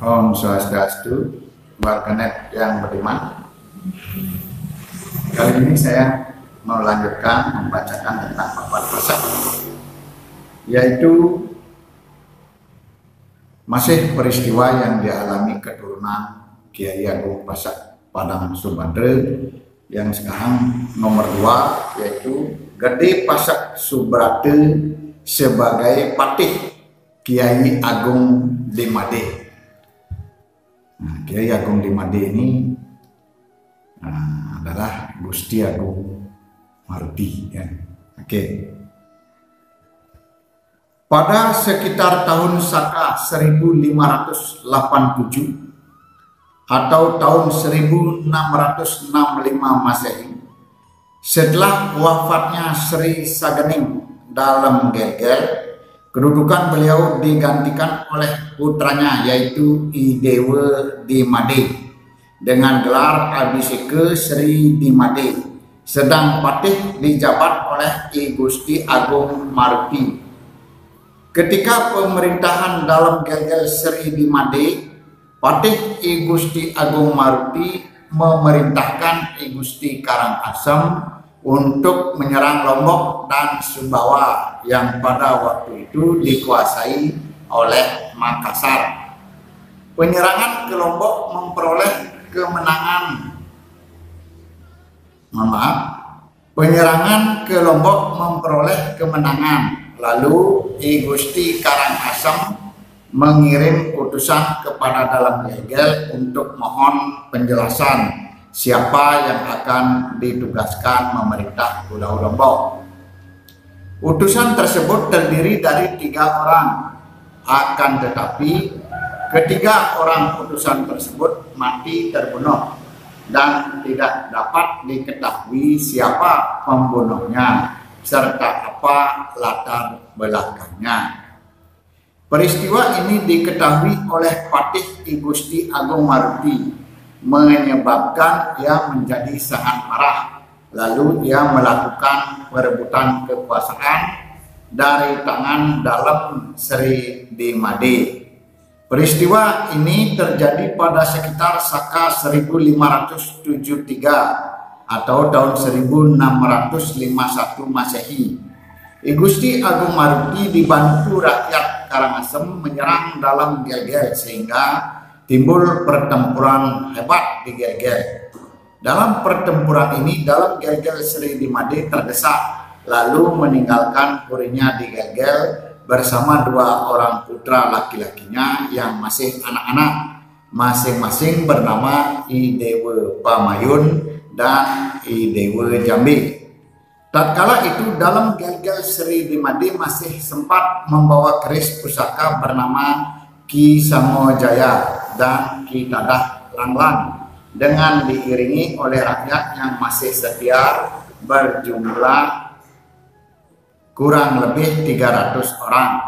Om Swastiastu, warganet yang beriman. Kali ini saya melanjutkan membacakan tentang papat pasak, yaitu masih peristiwa yang dialami keturunan Kiai Agung Pasak Padang Subandre yang sekarang nomor 2, yaitu Gede Pasak Subrate sebagai patih Kiai Agung di Made. Nah, Kiai Agung di Made ini adalah Gusti Agung Maruti, ya. Oke. Pada sekitar tahun Saka 1587 atau tahun 1665 Masehi, setelah wafatnya Sri Sagening dalam Gelgel, kedudukan beliau digantikan oleh putranya yaitu I Dewa di Made dengan gelar Abhiseka Sri di Made, sedang patih dijabat oleh I Gusti Agung Maruti. Ketika pemerintahan dalam Gelgel Sri di Made, patih I Gusti Agung Maruti memerintahkan I Gusti Karangasem untuk menyerang Lombok dan Sumbawa yang pada waktu itu dikuasai oleh Makassar. Penyerangan ke Lombok memperoleh kemenangan. Penyerangan ke Lombok memperoleh kemenangan. Lalu I Gusti Karangasem mengirim utusan kepada dalam Gelgel untuk mohon penjelasan siapa yang akan ditugaskan memerintah Pulau Lombok. Utusan tersebut terdiri dari 3 orang, akan tetapi ketiga orang utusan tersebut mati terbunuh dan tidak dapat diketahui siapa pembunuhnya serta apa latar belakangnya. Peristiwa ini diketahui oleh patih I Gusti Agung Maruti, menyebabkan ia menjadi sangat marah. Lalu ia melakukan perebutan kekuasaan dari tangan dalam Sri di Made. Peristiwa ini terjadi pada sekitar Saka 1573 atau tahun 1651 Masehi. I Gusti Agung Maruti dibantu rakyat Karangasem menyerang dalam Gelgel sehingga timbul pertempuran hebat di Gelgel. Dalam pertempuran ini, dalam Gelgel Sri di Made terdesak, lalu meninggalkan purinya di Gelgel bersama 2 orang putra laki-lakinya yang masih anak-anak, masing-masing bernama I Dewa Pamayun dan I Dewa Jambi. Tatkala itu dalam Gelgel Sri di Made masih sempat membawa keris pusaka bernama Ki Samojaya dan Ki Tadah Langlang dengan diiringi oleh rakyat yang masih setia berjumlah kurang lebih 300 orang.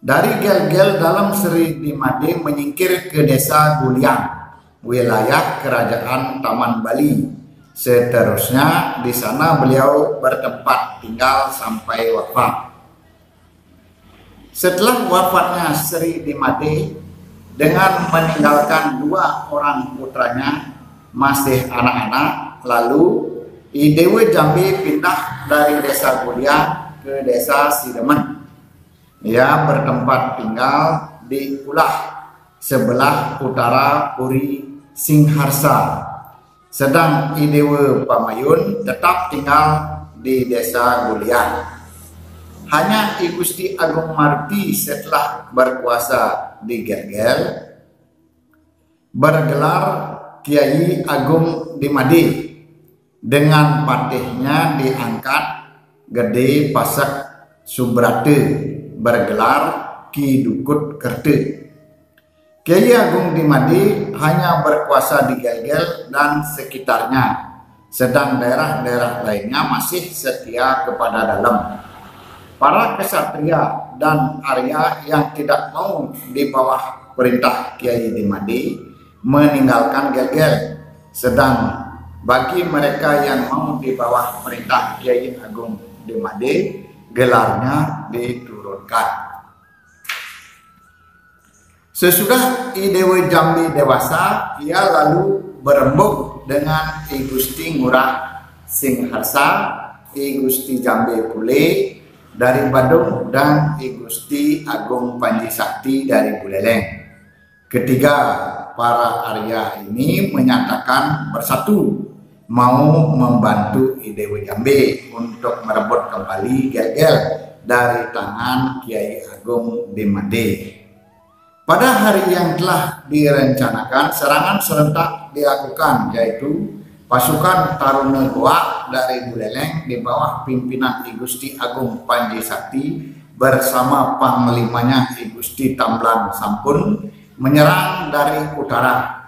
Dari Gelgel dalam Sri di Made menyingkir ke desa Guliang, wilayah kerajaan Taman Bali. Seterusnya di sana beliau bertempat tinggal sampai wafat. Setelah wafatnya Sri di Made, dengan meninggalkan 2 orang putranya masih anak-anak, lalu I Dewa Jambi pindah dari desa Guliang ke desa Sidemen. Ia bertempat tinggal di Ulah sebelah utara Puri Singharsa. Sedang I Dewa Pamayun tetap tinggal di desa Guliang. Hanya I Gusti Agung Maruti setelah berkuasa di Gelgel bergelar Kiai Agung di Made, dengan patihnya diangkat Gede Pasak Subrate bergelar Ki Dukut Kerte. Kiai Agung di Made hanya berkuasa di Gelgel dan sekitarnya, sedang daerah-daerah lainnya masih setia kepada dalam. Para kesatria dan Arya yang tidak mau di bawah perintah Kiai di Made meninggalkan Gelgel, sedang bagi mereka yang mau di bawah perintah Kiai Agung di Made, gelarnya diturunkan. Sesudah I Dewa Jambi dewasa, ia lalu berembuk dengan I Gusti Ngurah Sing Harsa, I Gusti Jambi Pule dari Badung, dan I Gusti Agung Panji Sakti dari Buleleng. Ketiga para Arya ini menyatakan bersatu mau membantu I Dewa Jambi untuk merebut kembali Gel-Gel dari tangan Kiai Agung Dimade. Pada hari yang telah direncanakan, serangan serentak dilakukan, yaitu pasukan Taruna Goa dari Buleleng di bawah pimpinan I Gusti Agung Panji Sakti bersama panglimanya I Gusti Tamblan Sampun menyerang dari utara.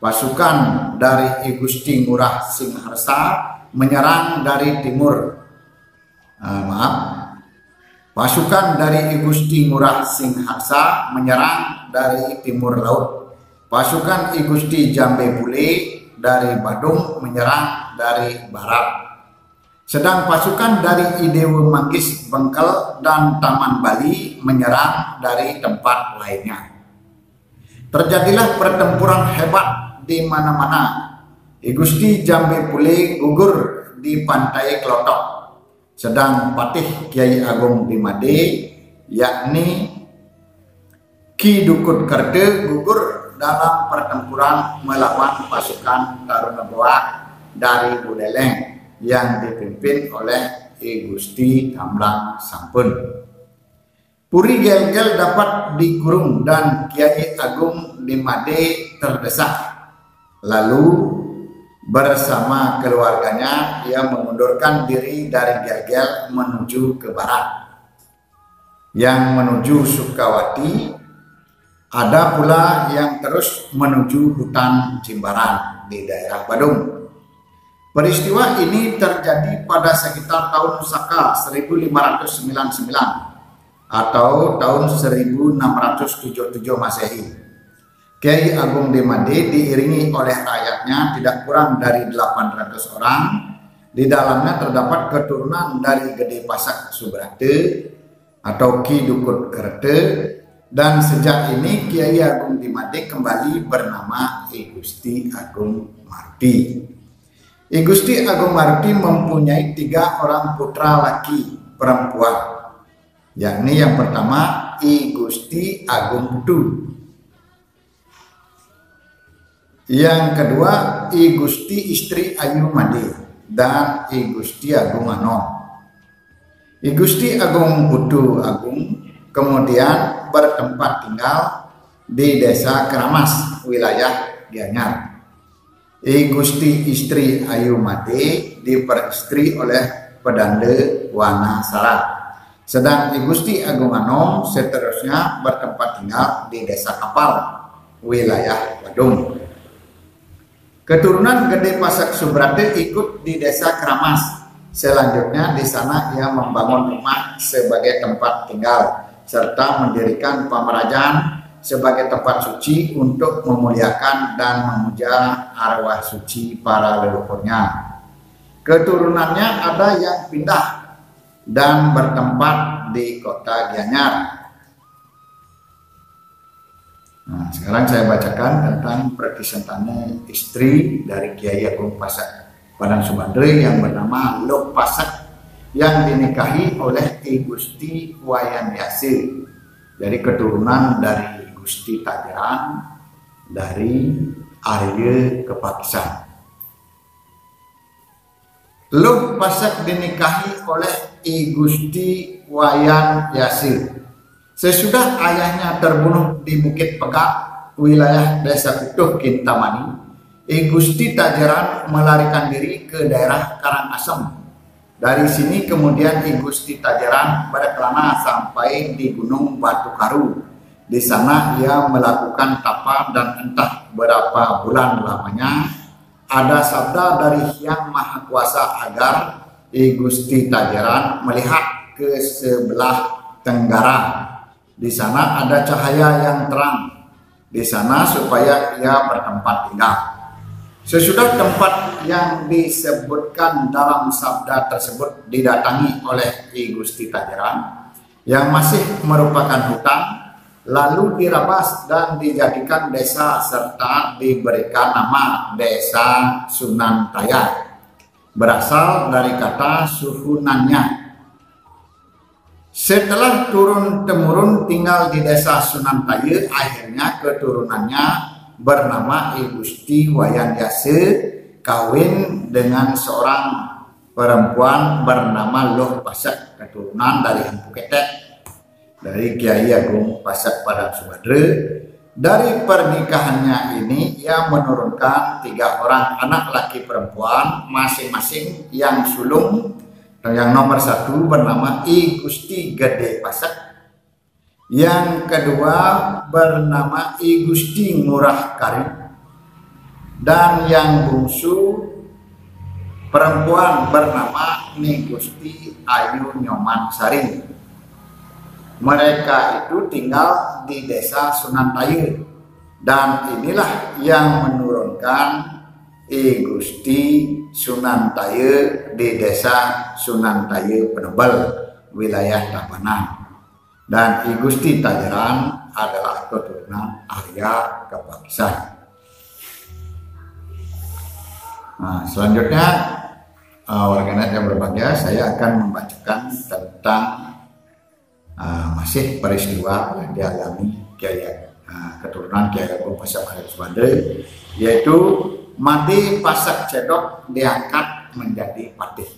Pasukan dari I Gusti Ngurah Sing Harsa menyerang dari timur. Pasukan dari I Gusti Ngurah Sing Harsa menyerang dari timur laut. Pasukan I Gusti Jambi Pule dari Badung menyerang dari barat. Sedang pasukan dari I Dewa Manggis Bengkel dan Taman Bali menyerang dari tempat lainnya. Terjadilah pertempuran hebat di mana-mana. I Gusti Jambi Pule gugur di pantai Klotok. Sedang Patih Kiai Agung Dimade, yakni Ki Dukut Kerde, gugur dalam pertempuran melawan pasukan Taruna Goa dari Buleleng yang dipimpin oleh I Gusti Tamblan Sampun. Puri Gel-Gel dapat dikurung dan Kiai Agung Dimade terdesak. Lalu bersama keluarganya ia mengundurkan diri dari Gel-Gel menuju ke barat. Yang menuju Sukawati, ada pula yang terus menuju hutan Jimbaran di daerah Badung. Peristiwa ini terjadi pada sekitar tahun Saka 1599 atau tahun 1677 Masehi. Kiai Agung Dimade diiringi oleh rakyatnya tidak kurang dari 800 orang. Di dalamnya terdapat keturunan dari Gede Pasak Subrate atau Ki Dukut Kerde, dan sejak ini Kiai Agung Dimade kembali bernama I Gusti Agung Maruti. I Gusti Agung Maruti mempunyai 3 orang putra laki perempuan, yakni yang pertama I Gusti Agung Putu, yang kedua I Gusti Istri Ayu Made, dan I Gusti Agung Ano. I Gusti Agung Putu Agung kemudian bertempat tinggal di Desa Keramas, wilayah Gianyar. I Gusti Istri Ayu Made diperistri oleh Pedande Wana Sarat. Sedang I Gusti Agung Ano seterusnya bertempat tinggal di Desa Kapal, wilayah Badung. Keturunan Gede Pasak Subrate ikut di Desa Keramas. Selanjutnya di sana ia membangun rumah sebagai tempat tinggal serta mendirikan pamerajaan sebagai tempat suci untuk memuliakan dan memuja arwah suci para leluhurnya. Keturunannya ada yang pindah dan bertempat di kota Gianyar. Nah, sekarang saya bacakan tentang perkisahane istri dari Kiai Agung Pasak Padang Sumandre yang bernama Lok Pasak yang dinikahi oleh I Gusti Wayan Yasir. Jadi keturunan dari Gusti Tajaran dari Arya Kepakisan. Lok Pasak dinikahi oleh I Gusti Wayan Yasir. Sesudah ayahnya terbunuh di Bukit Pegak, wilayah Desa Kutuh Kintamani, I Gusti Tajaran melarikan diri ke daerah Karangasem. Dari sini kemudian I Gusti Tajaran berkelana sampai di Gunung Batu Karu. Di sana ia melakukan tapa dan entah berapa bulan lamanya ada sabda dari Hyang Maha Kuasa agar I Gusti Tajaran melihat ke sebelah tenggara. Di sana ada cahaya yang terang di sana supaya ia bertempat tinggal. Sesudah tempat yang disebutkan dalam sabda tersebut didatangi oleh I Gusti Tajaran yang masih merupakan hutan, lalu dirabas dan dijadikan desa serta diberikan nama Desa Sunan Taya, berasal dari kata suhunannya. Setelah turun-temurun tinggal di Desa Sunan Taya, akhirnya keturunannya bernama I Gusti Wayan Jase kawin dengan seorang perempuan bernama Loh Pasak, keturunan dari Empu Ketek, dari Kiai Agung Pasak Padang Subadra. Dari pernikahannya ini ia menurunkan 3 orang anak laki perempuan masing-masing, yang sulung yang nomor 1 bernama I Gusti Gede Pasak, yang kedua bernama I Gusti Ngurah Kari, dan yang bungsu perempuan bernama Ni Gusti Ayu Nyoman Sari. Mereka itu tinggal di Desa Sunan Taya, dan inilah yang menurunkan I Gusti Sunan Taya di Desa Sunan Taya Penebel, wilayah Tabanan. Dan I Gusti Tajaran adalah keturunan Arya Kepakisan. Nah, selanjutnya warganet yang berbahagia, saya akan membacakan tentang masih peristiwa yang dialami Kiai keturunan Kiai Agung Pasak Padang Subadra, yaitu Made Pasak Cedok diangkat menjadi patih.